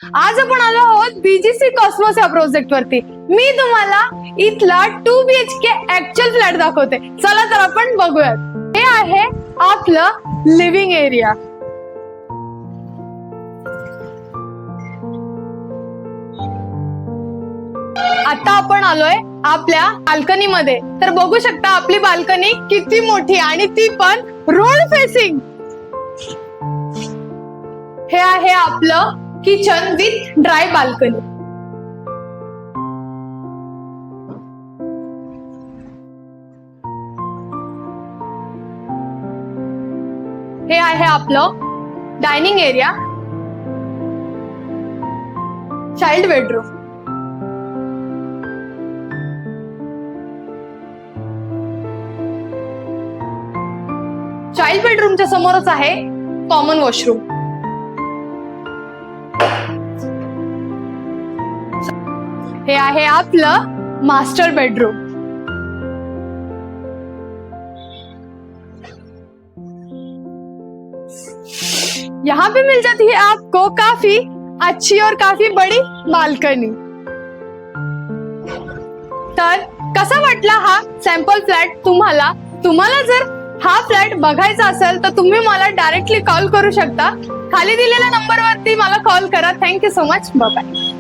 आज आपण आलो आहोत बीजीसी कॉस्मोस या प्रोजेक्ट वरती. मी तुम्हाला इथला 2 BHK ऍक्च्युअल फ्लॅट दाखवते. चला तर आपण बघूयात. हे आहे आपलं लिव्हिंग एरिया. आता आपण आलोय आपल्या बाल्कनी मध्ये. तर बघू शकता आपली बाल्कनी किती मोठी आणि ती पण रोड फेसिंग. हे आहे आपलं किचन विथ ड्राय बाल्कनी. हे आहे आपलं dining area, child bedroom. Child बेडरूमच्या समोरच आहे कॉमन वॉशरूम. हे आहे आपलं मास्टर बेडरूम. यहाँ पे मिल जाती है आपको काफी अच्छी और काफी बड़ी बाल्कनी. तर कसा वाटला हा सॅम्पल फ्लॅट तुम्हाला? तुम्हाला जर हा फ्लॅट बघायचा असेल तर तुम्ही मला डायरेक्टली कॉल करू शकता. खाली दिलेल्या नंबरवरती मला कॉल करा. Thank you so much. Bye bye.